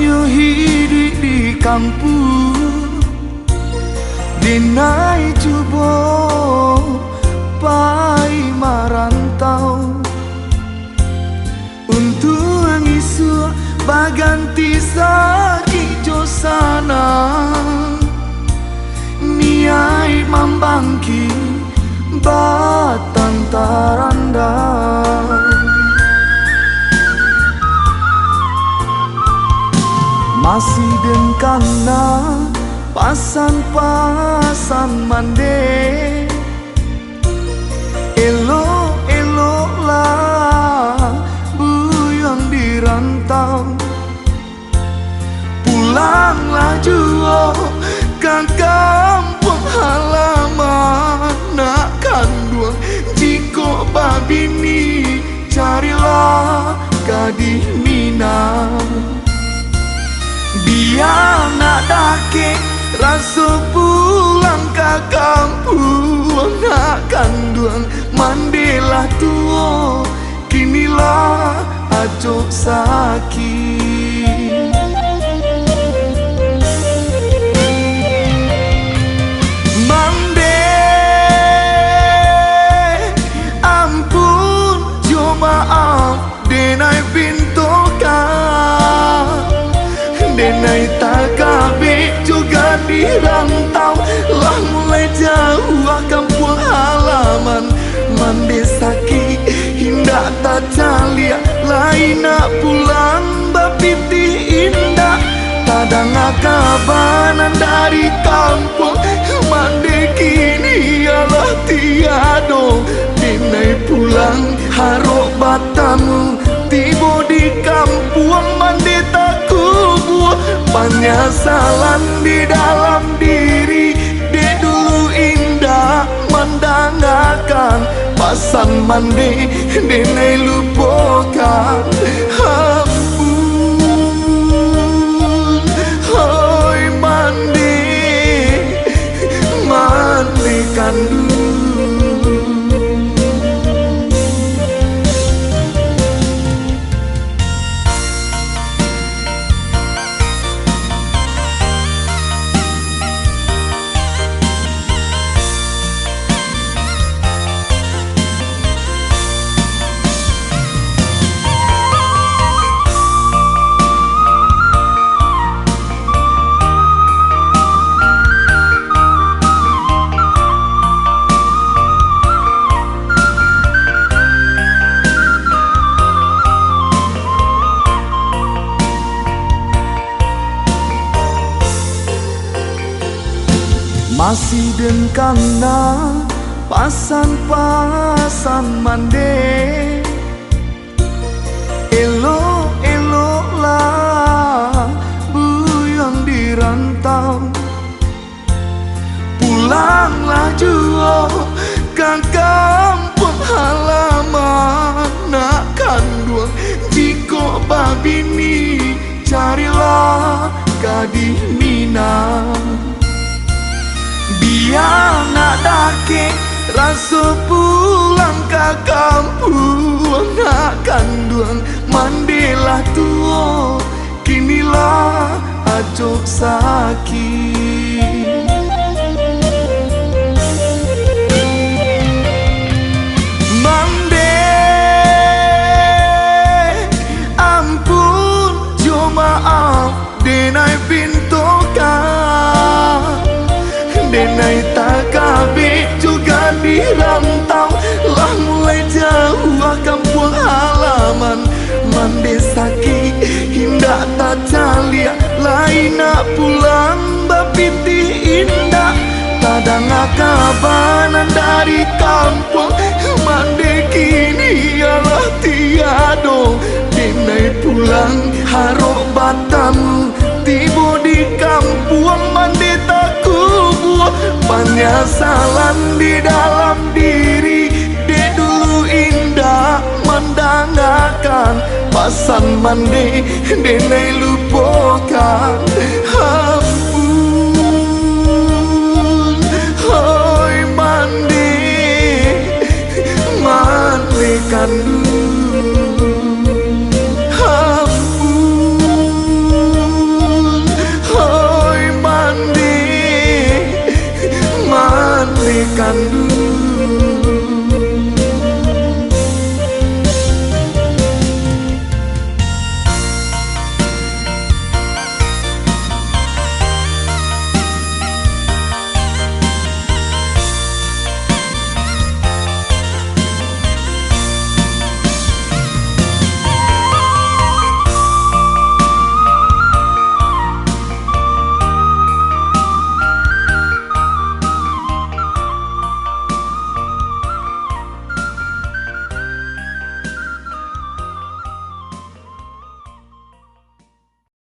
hidup di kampung dinai cubo pai marantau untuk ngisu baganti sakit josana niai membangki batang taranda masih dengkana pasan-pasan mande elok-elok lah buyang di rantau pulanglah juo ke kampung halaman nak kanduang jiko babini carilah gadis Minang biar nak dake rasa pulang ke kampung nak kanduang mandilah tua kinilah acok sakit mande ampun jo maaf denai pintokan denai tak kabeh juga di rantau lah mulai jauh kampung halaman mande sakit hindak tak calia lain nak pulang bapiti indah tadang kabanan dari kampung mande kini alah tiado denai pulang harok batamu tibo di kampung mande takku penyesalan di dalam diri de dulu indah mendangakan pasan mandi denai lupakan ampun hoi mandi mandikan dulu masih dengkana pasan-pasan mande elok-elok lah buyang di rantau pulanglah juo ke kampung halaman nak kanduang jiko babini carilah gadis Minang biar nak dake rasa pulang ke kampung nak kanduang mandilah tua kinilah acok sakit mande ampun jo maaf denai pintokan denai tak kabeh juga di rantau lah mulai jauh kampung halaman mande sakit hindak tak calia lain nak pulang bapiti indah tadang kabanan dari kampung mande kini alah tiado denai pulang harok batamu tibo di kampung mande takku penyesalan di dalam diri de dulu indah mendangakan pasan mandi denai lupakan ampun hoi mandi mandikan dulu ampun bagaikan dunia